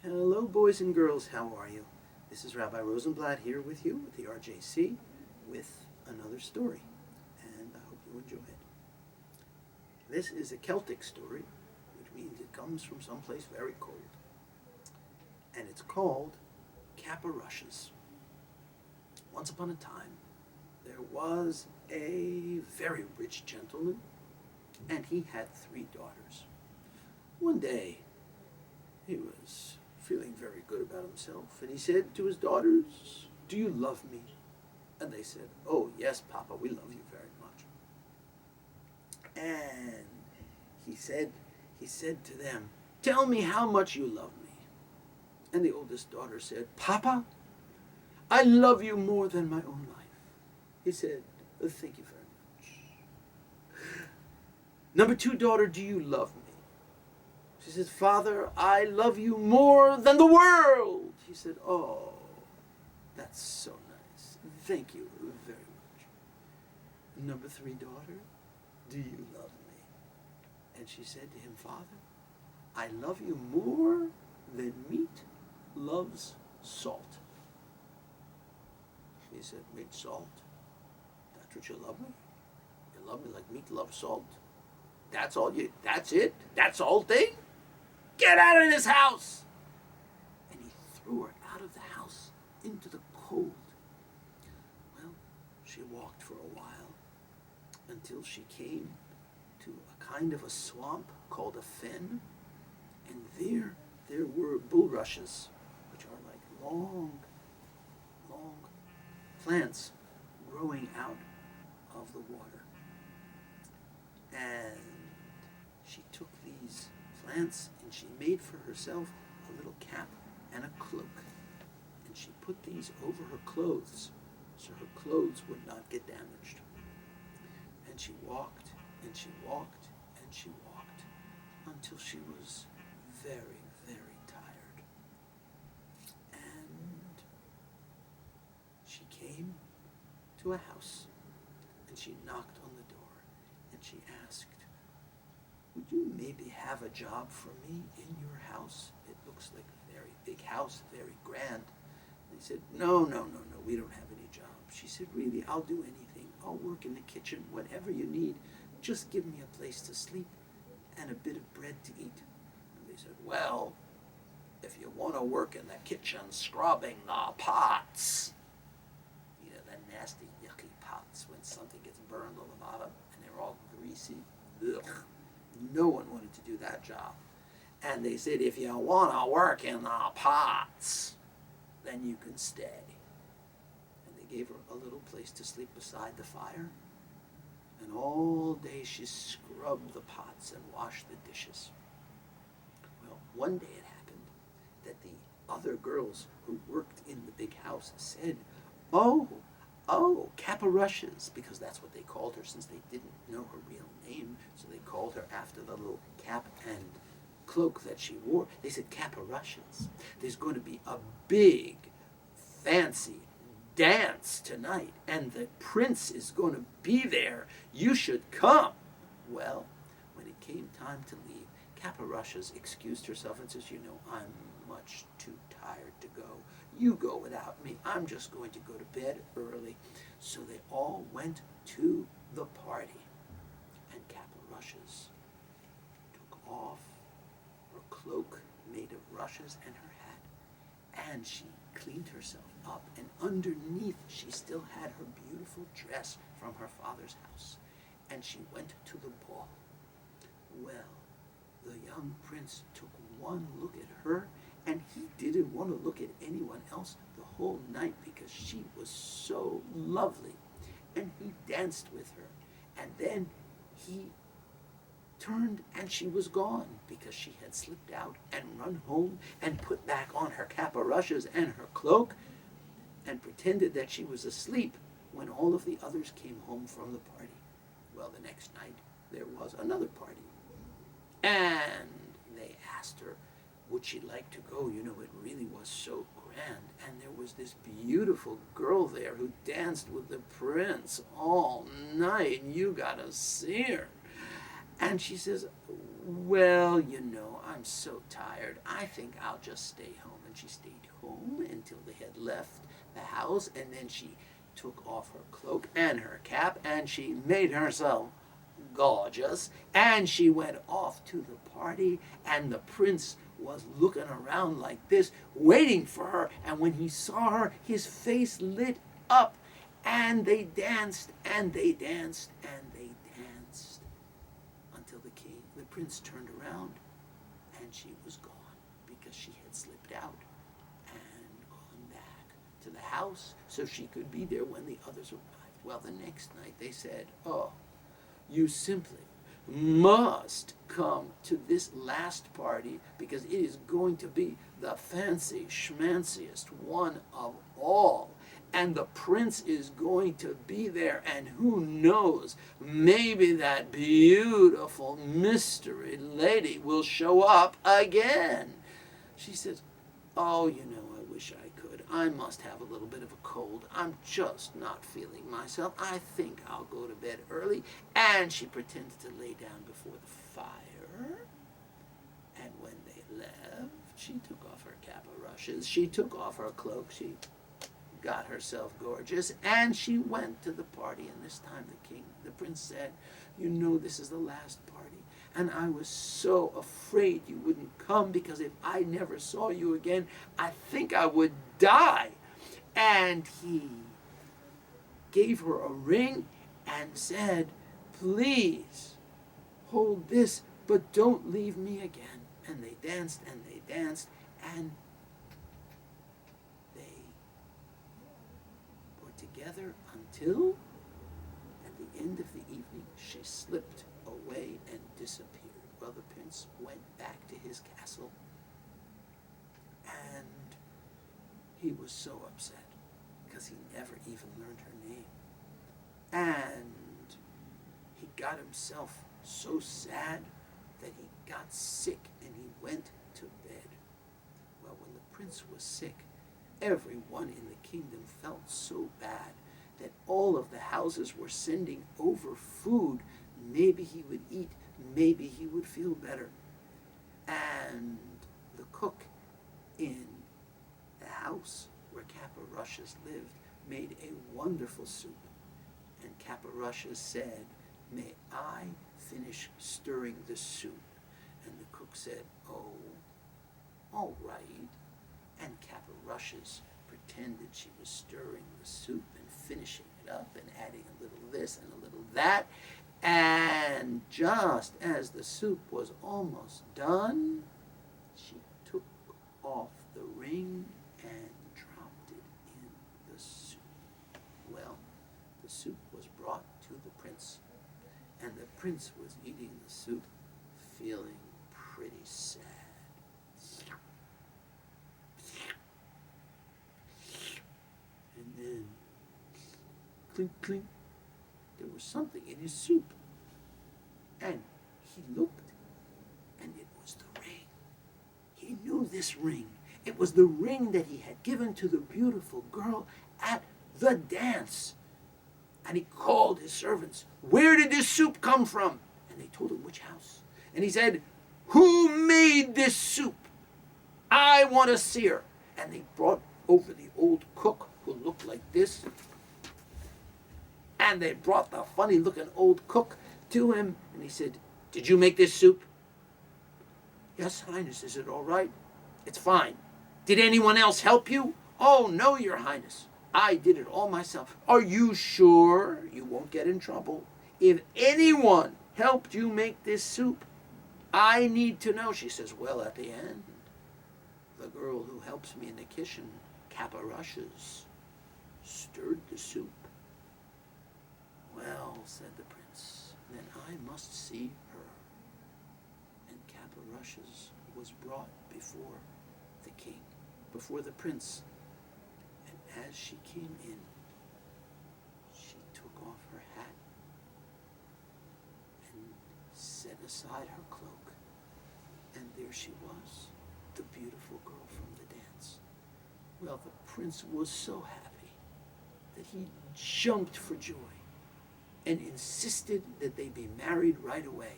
Hello, boys and girls. How are you? This is Rabbi Rosenblatt here with you with the RJC with another story, and I hope you enjoy it. This is a Celtic story, which means it comes from someplace very cold, and it's called Kappa Rushes. Once upon a time, there was a very rich gentleman, and he had 3 daughters. One day, he was feeling very good about himself, and he said to his daughters, "Do you love me?" And they said, "Oh, yes, Papa, we love you very much." And he said to them, "Tell me how much you love me." And the oldest daughter said, "Papa, I love you more than my own life." He said, "Thank you very much." "Number 2 daughter, do you love me?" She said, "Father, I love you more than the world." He said, "Oh, that's so nice. Thank you very much." "Number 3 daughter, do you love me?" And she said to him, "Father, I love you more than meat loves salt." He said, "Meat, salt? That's what you love me? You love me like meat loves salt? That's it? That's all thing? Get out of this house!" And he threw her out of the house into the cold. Well, she walked for a while until she came to a kind of a swamp called a fen, and there were bulrushes, which are like long plants growing out of the water. And she took these plants and she made for herself a little cap and a cloak. And she put these over her clothes so her clothes would not get damaged. And she walked and she walked and she walked until she was very, very tired. And she came to a house and she knocked on the door and she asked, "Would you maybe have a job for me in your house? It looks like a very big house, very grand." And he said, No, we don't have any jobs." She said, "Really, I'll do anything. I'll work in the kitchen, whatever you need. Just give me a place to sleep and a bit of bread to eat." And they said, "Well, if you want to work in the kitchen scrubbing the pots," the nasty, yucky pots when something gets burned on the bottom and they're all greasy. Ugh. No one wanted to do that job. And they said, "If you want to work in the pots, then you can stay." And they gave her a little place to sleep beside the fire. And all day she scrubbed the pots and washed the dishes. Well, one day it happened that the other girls who worked in the big house said, Oh, Kappa Rushes," because that's what they called her since they didn't know her real name. So they called her after the little cap and cloak that she wore. They said, "Kappa Rushes, there's going to be a big, fancy dance tonight, and the prince is going to be there. You should come." Well, when it came time to leave, Kappa Rushes excused herself and says, "I'm much too tired to go. You go without me. I'm just going to go to bed early." So they all went to the party. And Kappa Rushes took off her cloak made of rushes and her hat. And she cleaned herself up. And underneath she still had her beautiful dress from her father's house. And she went to the ball. Well, the young prince took one look at her, and he didn't want to look at anyone else the whole night because she was so lovely. And he danced with her. And then he turned and she was gone because she had slipped out and run home and put back on her Kappa Rushes and her cloak and pretended that she was asleep when all of the others came home from the party. Well, the next night there was another party. And they asked her, would she like to go? It really was so grand. And there was this beautiful girl there who danced with the prince all night. And you got to see her. And she says, well, you know, I'm so tired. I think I'll just stay home. And she stayed home until they had left the house, and then she took off her cloak and her cap, and she made herself gorgeous, and she went off to the party, and the prince was looking around like this, waiting for her, and when he saw her, his face lit up, and they danced, and they danced, and they danced, until the prince turned around, and she was gone, because she had slipped out and gone back to the house, so she could be there when the others arrived. Well, the next night they said, oh, you simply must come to this last party, because it is going to be the fancy schmanciest one of all. And the prince is going to be there, and who knows, maybe that beautiful mystery lady will show up again. She says, oh, you know, I wish I could. I must have a little bit of a cold. I'm just not feeling myself. I think I'll go to bed early. And she pretended to lay down before the fire. And when they left, she took off her cap of rushes. She took off her cloak. She got herself gorgeous, and she went to the party. And this time the prince said, you know, this is the last party, and I was so afraid you wouldn't come, because if I never saw you again, I think I would die. And he gave her a ring and said, please hold this, but don't leave me again. And they danced, and they danced, and together until, at the end of the evening, she slipped away and disappeared. Well, the prince went back to his castle, and he was so upset, because he never even learned her name. And he got himself so sad that he got sick, and he went to bed. Well, when the prince was sick, everyone in the kingdom felt so bad that all of the houses were sending over food. Maybe he would eat, maybe he would feel better. And the cook in the house where Caporushes lived made a wonderful soup. And Caporushes said, may I finish stirring the soup? And the cook said, oh, all right. And Caporushes pretended she was stirring the soup and finishing it up and adding a little this and a little that. And just as the soup was almost done, she took off the ring and dropped it in the soup. Well, the soup was brought to the prince, and the prince was eating the soup, feeling pretty sad. And then, clink, clink, there was something in his soup. And he looked, and it was the ring. He knew this ring. It was the ring that he had given to the beautiful girl at the dance. And he called his servants, where did this soup come from? And they told him which house. And he said, who made this soup? I want to see her. And they brought over the old cook, who looked like this. And they brought the funny-looking old cook to him, and he said, did you make this soup? Yes, Highness. Is it all right? It's fine. Did anyone else help you? Oh, no, Your Highness. I did it all myself. Are you sure you won't get in trouble? If anyone helped you make this soup, I need to know. She says, well, at the end, the girl who helps me in the kitchen, Caporushes, stirred the soup. Well, said the prince, then I must see her. And Caporushes was brought before the king, before the prince. And as she came in, she took off her hat and set aside her cloak. And there she was, the beautiful girl from the dance. Well, the prince was so happy that he jumped for joy and insisted that they be married right away.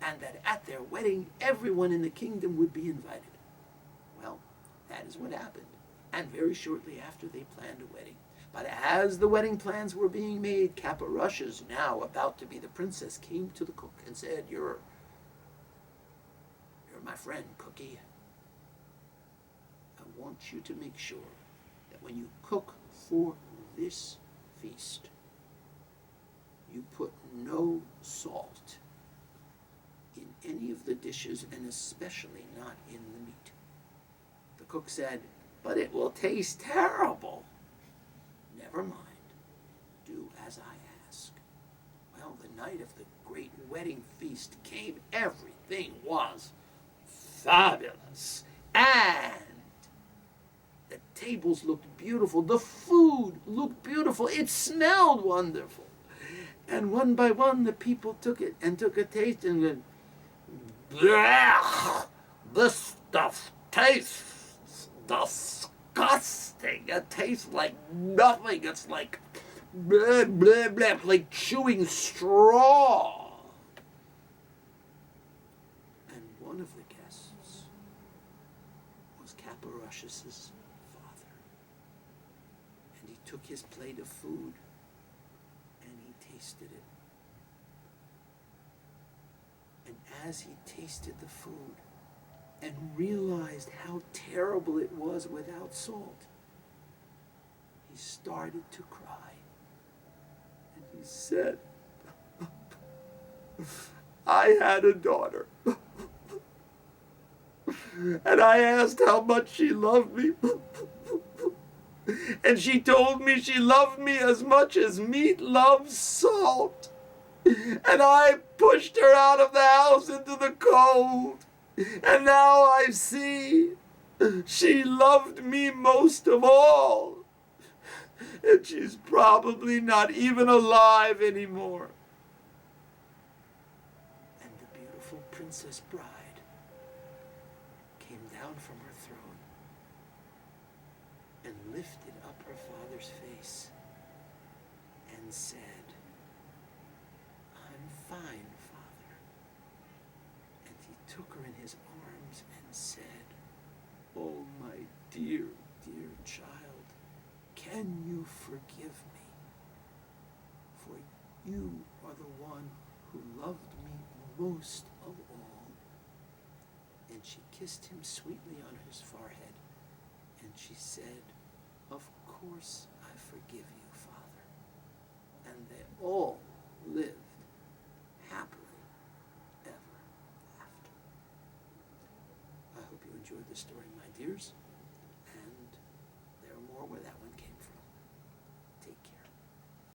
and that at their wedding everyone in the kingdom would be invited. Well, that is what happened, and very shortly after they planned a wedding. But as the wedding plans were being made, Caporushes, now about to be the princess, came to the cook and said, You're my friend, Cookie. I want you to make sure that when you cook for this feast, you put no salt in any of the dishes, and especially not in the meat. The cook said, But it will taste terrible. Never mind. Do as I ask. Well, the night of the great wedding feast came. Everything was fabulous. And the tables looked beautiful. The food looked beautiful. It smelled wonderful. And one by one, the people took it and took a taste and went, Blech! This stuff tastes disgusting. It tastes like nothing. It's like blah, blah, blah, like chewing straw. And one of the guests was Caporushes' father. And he took his plate of food and he tasted it. And as he tasted the food and realized how terrible it was without salt, he started to cry. And he said, I had a daughter. And I asked how much she loved me. And she told me she loved me as much as meat loves salt. And I pushed her out of the house into the cold. And now I see she loved me most of all. And she's probably not even alive anymore. And the beautiful Princess Bride came down from her throne and lifted up her father's face and said, I'm fine, Father. And he took her in his arms and said, Oh, my dear, dear child, can you forgive me? For you are the one who loved me most of all. And she kissed him sweetly on his forehead, and she said, Of course I forgive you, Father. And they all lived happily ever after. I hope you enjoyed the story, my dears.